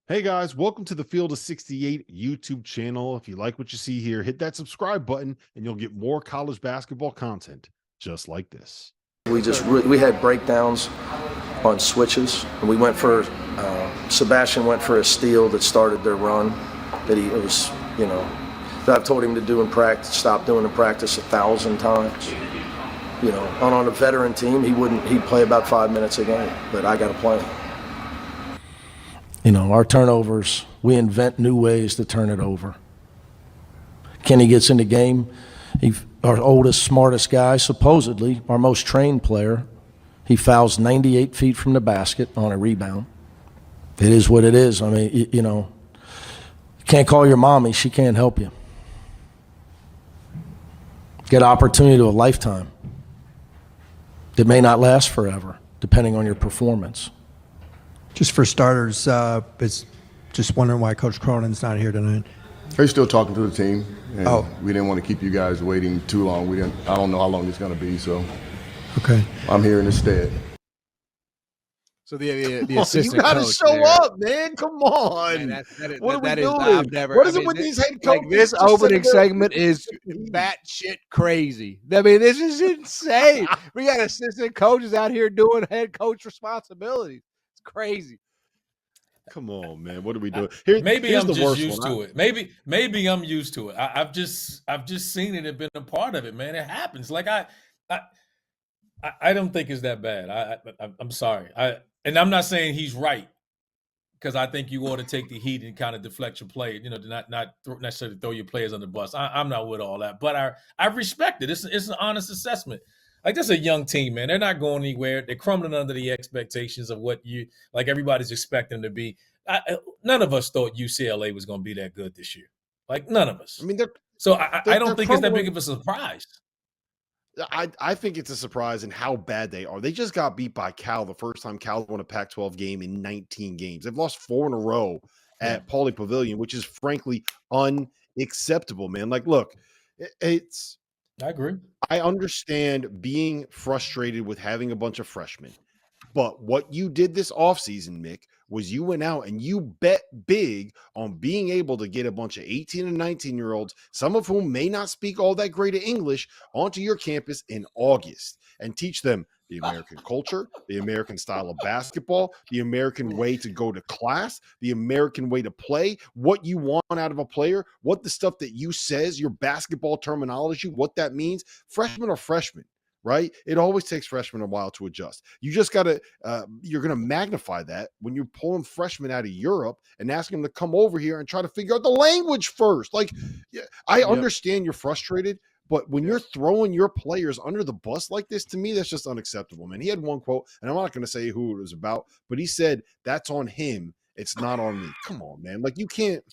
Hey guys, welcome to the Field of 68 YouTube channel. If you like what you see here, hit that subscribe button and you'll get more college basketball content just like this. We had breakdowns on switches, and we went for Sebastian went for a steal that started their run. That I've told him to do in practice, stop doing in practice 1,000 times. And on a veteran team, he'd play about 5 minutes a game, but I got to play him. Our turnovers, we invent new ways to turn it over. Kenny gets in the game. Our oldest, smartest guy, supposedly our most trained player, he fouls 98 feet from the basket on a rebound. It is what it is. I mean, you can't call your mommy. She can't help you. Get opportunity to a lifetime. It may not last forever, depending on your performance. Just for starters, it's just wondering why Coach Cronin's not here tonight. He's still talking to the team, and Oh. we didn't want to keep you guys waiting too long. I don't know how long it's going to be, so Okay. I'm here instead. So the You assistant got to coach show there. up, man. Come on. Man, What are we that is- doing? I've never- What is I it mean, with these head like coaches? this just opening sitting there- segment is batshit crazy. I mean, this is insane. We got assistant coaches out here doing head coach responsibilities. It's crazy. Come on, man. What are we doing? Maybe here's I'm the just worst used one. to it. Maybe I'm used to it. I've just seen it and been a part of it, man. It happens. Like I don't think it's that bad. I'm sorry. And I'm not saying he's right, because I think you ought to take the heat and kind of deflect your play. Not necessarily throw your players on the bus. I'm not with all that, but I respect it. It's an honest assessment. Like, this is a young team, man. They're not going anywhere. They're crumbling under the expectations of what everybody's expecting them to be. None of us thought UCLA was going to be that good this year. Like, none of us. I mean, I they're don't think it's that crumbling. big of a surprise. I think it's a surprise in how bad they are. They just got beat by Cal the first time Cal won a Pac-12 game in 19 games. They've lost 4 in a row at Pauley Pavilion, which is frankly unacceptable, man. Like, look, it's I agree. I understand being frustrated with having a bunch of freshmen, but what you did this offseason, Mick, was you went out and you bet big on being able to get a bunch of 18 and 19-year-olds, some of whom may not speak all that great of English, onto your campus in August and teach them the American culture, the American style of basketball, the American way to go to class, the American way to play, what you want out of a player, what the stuff that you says, your basketball terminology, what that means. Freshmen are freshmen, right? It always takes freshmen a while to adjust. You just got to, you're going to magnify that when you're pulling freshmen out of Europe and asking them to come over here and try to figure out the language first. Like, I understand you're frustrated, but when you're throwing your players under the bus like this, to me, that's just unacceptable, man. He had one quote, and I'm not going to say who it was about, but he said, "That's on him. It's not on me." Come on, man. Like, you can't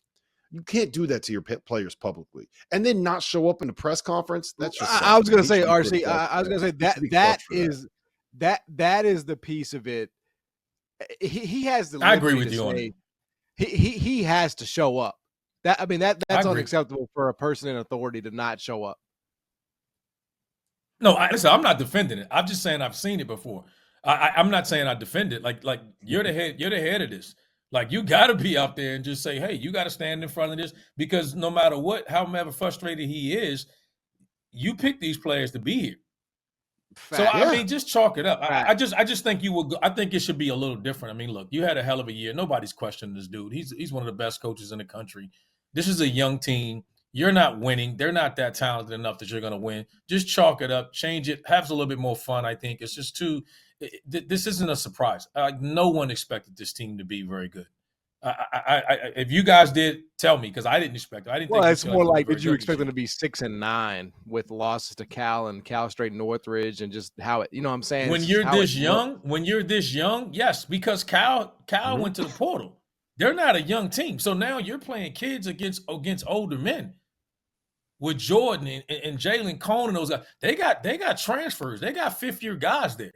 do that to your players publicly and then not show up in the press conference. That's just I was going to He say, should be RC, criticized I was for going to say He should be that crushed for that is the piece of it. He has the I agree liberty with to you on say it. he has to show up. That's agree. unacceptable for a person in authority to not show up. No, listen, I'm not defending it. I'm just saying I've seen it before. I'm not saying I defend it. Like you're the head of this. Like, you got to be out there and just say, hey, you got to stand in front of this, because no matter what, however frustrated he is, you pick these players to be here. So I mean, just chalk it up. I just think you will. I think it should be a little different. I mean, look, you had a hell of a year. Nobody's questioning this dude. He's one of the best coaches in the country. This is a young team. You're not winning. They're not that talented enough that you're going to win. Just chalk it up, change it, have a little bit more fun. I think it's just too. This isn't a surprise. No one expected this team to be very good. If you guys did, tell me, because I didn't expect it. I didn't. Well, think it's more like, did you expect them to be 6-9 with losses to Cal and Cal State Northridge, and just how it? You know what I'm saying? When you're this young, yes, because Cal went to the portal. They're not a young team, so now you're playing kids against older men. With Jordan and Jalen Cone and those guys, they got transfers. They got 5th-year guys there.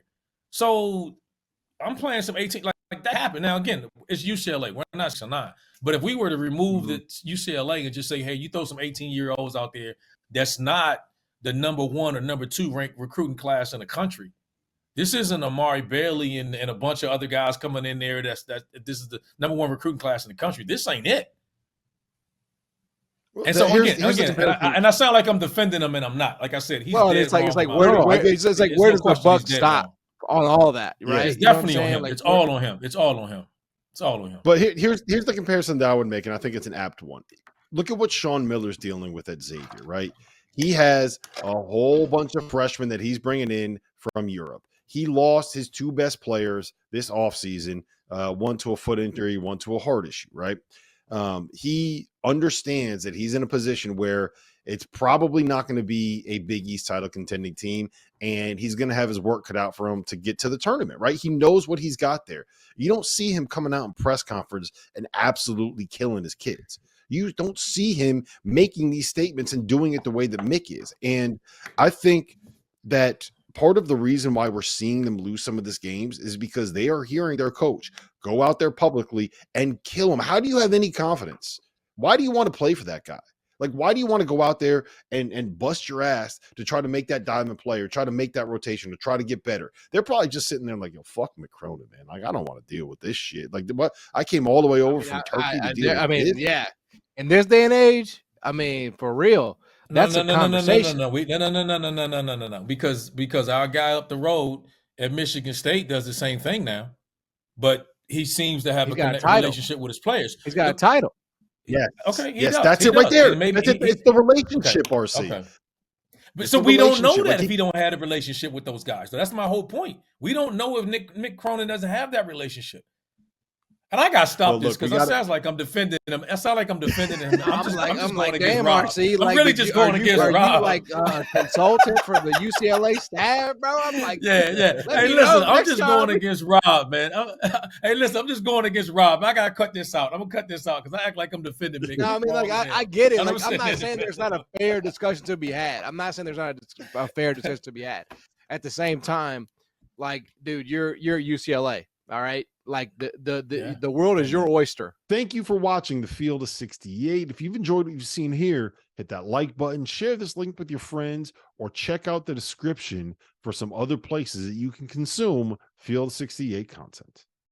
So I'm playing some 18 like that happened. Now again, it's UCLA. We're not 9. But if we were to remove the UCLA and just say, hey, you throw some 18-year-olds out there, that's not the number 1 or number 2 ranked recruiting class in the country, This isn't Amari Bailey and a bunch of other guys coming in there. This is the number 1 recruiting class in the country. This ain't it. And so again, I sound like I'm defending him, and I'm not. Like I said, he's dead it's like wrong where about it. does the buck stop on all that? Right? It's definitely on him. It's all on him. It's all on him. It's all on him. But here's the comparison that I would make, and I think it's an apt one. Look at what Sean Miller's dealing with at Xavier, right? He has a whole bunch of freshmen that he's bringing in from Europe. He lost his 2 best players this offseason, one to a foot injury, one to a heart issue, right? He understands that he's in a position where it's probably not going to be a Big East title contending team, and he's going to have his work cut out for him to get to the tournament, right? He knows what he's got there. You don't see him coming out in press conference and absolutely killing his kids. You don't see him making these statements and doing it the way that Mick is. And I think that part of the reason why we're seeing them lose some of these games is because they are hearing their coach go out there publicly and kill him. How do you have any confidence? Why do you want to play for that guy? Like, why do you want to go out there and bust your ass to try to make that diamond play or try to make that rotation to try to get better? They're probably just sitting there like, yo, fuck Mick Cronin, man. Like, I don't want to deal with this shit. Like, what? I came all the way over from Turkey to deal with this. Yeah. In this day and age, I mean, for real, that's a conversation. No. Because our guy up the road at Michigan State does the same thing now, but he seems to have a relationship with his players. He's got a title. Yeah. Okay. Yes, that's it right there. It's the relationship, RC. Okay. But so we don't know that if he don't have a relationship with those guys. So that's my whole point. We don't know if Mick Cronin doesn't have that relationship. And I got to stop this because it sounds like I'm defending him. It sounds like I'm defending him. I'm just going against Rob. RC, I'm really just going against Rob. Are you like a consultant for the UCLA staff, bro? I'm like, yeah. Hey, listen, I'm just going against Rob, man. Hey, listen, I'm just going against Rob. I got to cut this out. I'm going to cut this out because I act like I'm defending Mick. No, I mean, like, I get it. Like, I'm not saying there's not a fair discussion to be had. I'm not saying there's not a fair discussion to be had. At the same time, like, dude, you're UCLA, all right? Like the world is your oyster. Thank you for watching the Field of 68. If you've enjoyed what you've seen here, hit that like button, share this link with your friends, or check out the description for some other places that you can consume Field of 68 content.